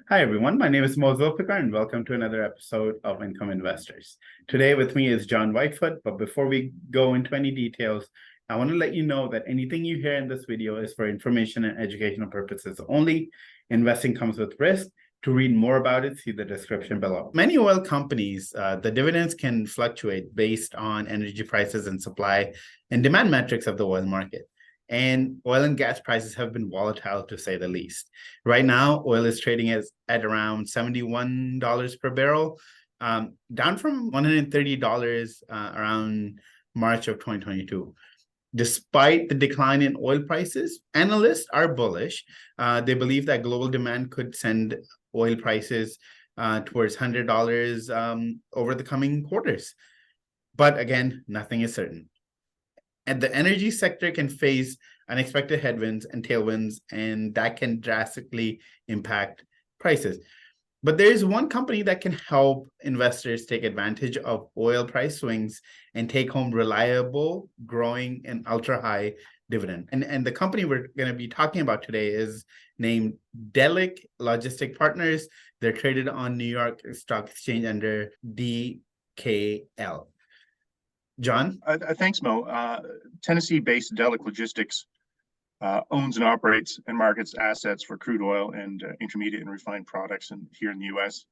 Hi, everyone. My name is Moe and welcome to another episode of Income Investors. Today with me is John Whitefoot, but before we go into any details, I want to let you know that anything you hear in this video is for information and educational purposes only. Investing comes with risk. To read more about it, see the description below. Many oil companies, the dividends can fluctuate based on energy prices and supply and demand metrics of the oil market. And oil and gas prices have been volatile, to say the least. Right now, oil is trading at around $71 per barrel, down from $130 around March of 2022. Despite the decline in oil prices, analysts are bullish. They believe that global demand could send oil prices towards $100 over the coming quarters. But again, nothing is certain. And the energy sector can face unexpected headwinds and tailwinds, and that can drastically impact prices. But there is one company that can help investors take advantage of oil price swings and take home reliable, growing, and ultra-high dividend. And the company we're going to be talking about today is named Delek Logistics Partners. They're traded on New York Stock Exchange under DKL. John? Thanks, Mo. Tennessee-based Delek Logistics owns and operates and markets assets for crude oil and intermediate and refined products here in the U.S.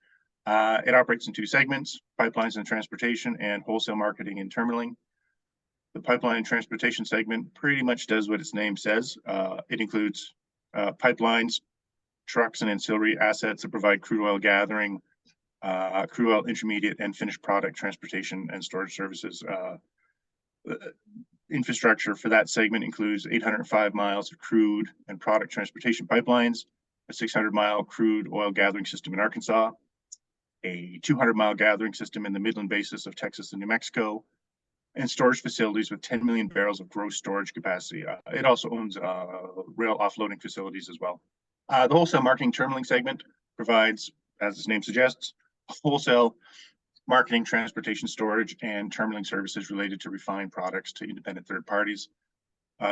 It operates in two segments: pipelines and transportation, and wholesale marketing and terminaling. The pipeline and transportation segment pretty much does what its name says. It includes pipelines, trucks, and ancillary assets that provide crude oil gathering, crude oil intermediate and finished product transportation and storage services. Infrastructure for that segment includes 805 miles of crude and product transportation pipelines, a 600-mile crude oil gathering system in Arkansas, a 200-mile gathering system in the Midland Basin of Texas and New Mexico, and storage facilities with 10 million barrels of gross storage capacity. It also owns rail offloading facilities as well. The wholesale marketing terminaling segment provides, as its name suggests, wholesale marketing, transportation, storage, and terminaling services related to refined products to independent third parties.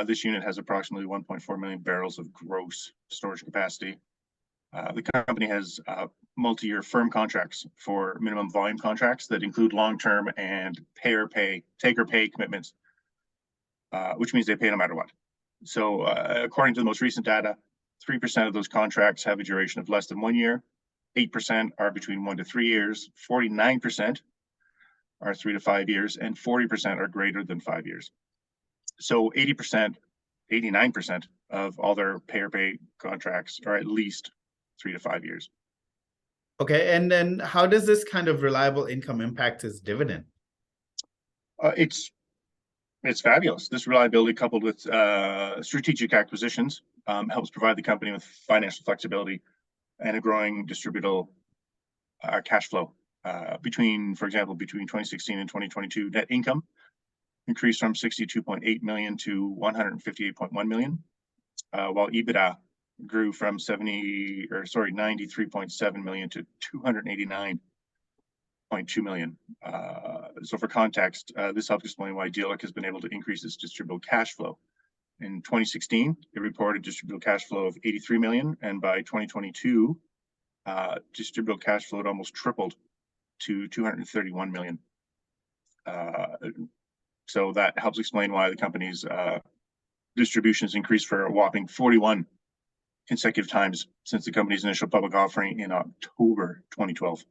This unit has approximately 1.4 million barrels of gross storage capacity. The company has multi-year firm contracts for minimum volume contracts that include long-term and take-or-pay commitments, which means they pay no matter what. So according to the most recent data, 3% of those contracts have a duration of less than 1 year, 8% are between 1 to 3 years, 49% are 3 to 5 years, and 40% are greater than 5 years. So 80%, 89% of all their pay contracts are at least 3 to 5 years. Okay, and then how does this kind of reliable income impact his dividend? It's fabulous. This reliability, coupled with strategic acquisitions, helps provide the company with financial flexibility and a growing distributable cash flow. For example, between 2016 and 2022, net income increased from $62.8 million to $158.1 million, while EBITDA grew from $93.7 million to $289.2 million. So for context, this helps explain why Delek has been able to increase its distributable cash flow. In 2016, it reported distributable cash flow of $83 million, and by 2022, distributable cash flow had almost tripled to $231 million. So that helps explain why the company's distributions increased for a whopping 41 consecutive times since the company's initial public offering in October 2012.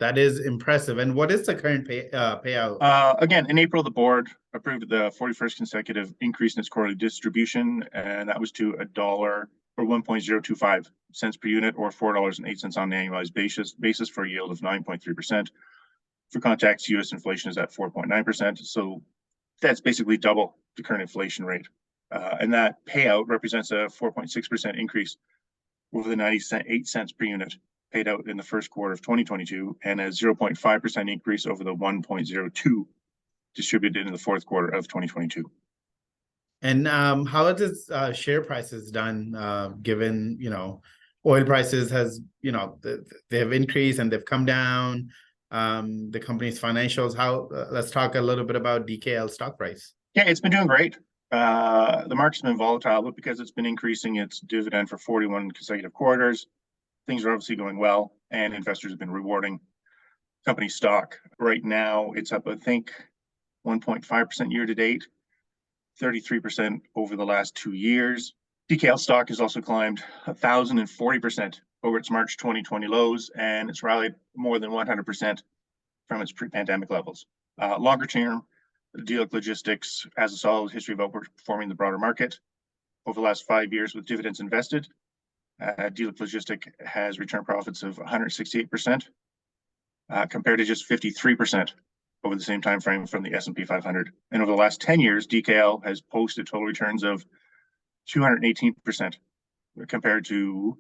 That is impressive. And what is the current payout? Again, in April, the board approved the 41st consecutive increase in its quarterly distribution, and that was to $1 or 1.025 cents per unit, or $4.08 on an annualized basis for a yield of 9.3%. For context, U.S. inflation is at 4.9%, so that's basically double the current inflation rate. And that payout represents a 4.6% increase over the 98 cents per unit paid out in the first quarter of 2022, and a 0.5% increase over the 1.02 distributed in the fourth quarter of 2022. And how are this share prices done, given, oil prices they have increased and they've come down, the company's financials? Let's talk a little bit about DKL stock price. Yeah, it's been doing great. The market's been volatile, but because it's been increasing its dividend for 41 consecutive quarters, things are obviously going well, and investors have been rewarding company stock. Right now, it's up, I think, 1.5% year to date, 33% over the last 2 years. DKL stock has also climbed 1,040% over its March 2020 lows, and it's rallied more than 100% from its pre-pandemic levels. Longer term, Delek Logistics has a solid history of outperforming the broader market. Over the last 5 years with dividends invested, Delek Logistics has returned profits of 168%, compared to just 53% over the same time frame from the S&P 500. And over the last 10 years, DKL has posted total returns of 218%, compared to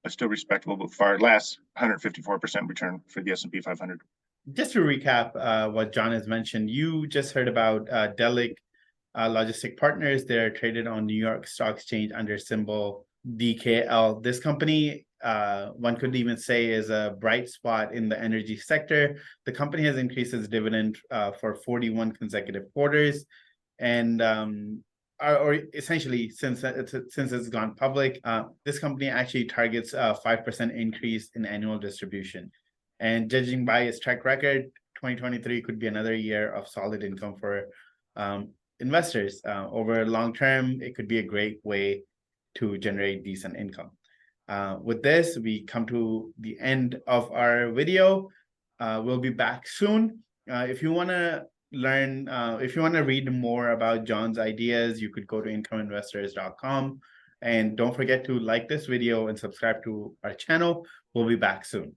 a still respectable but far less 154% return for the S&P 500. Just to recap what John has mentioned, you just heard about Delek Logistics Partners. They're traded on New York Stock Exchange under symbol DKL. This company, one could even say, is a bright spot in the energy sector. The company has increased its dividend for 41 consecutive quarters, and or essentially since it's gone public, this company actually targets a 5% increase in annual distribution. And judging by its track record, 2023 could be another year of solid income for investors. Over long term, it could be a great way to generate decent income. With this, we come to the end of our video. We'll be back soon. If you want to learn, if you want to read more about John's ideas, you could go to incomeinvestors.com. And don't forget to like this video and subscribe to our channel. We'll be back soon.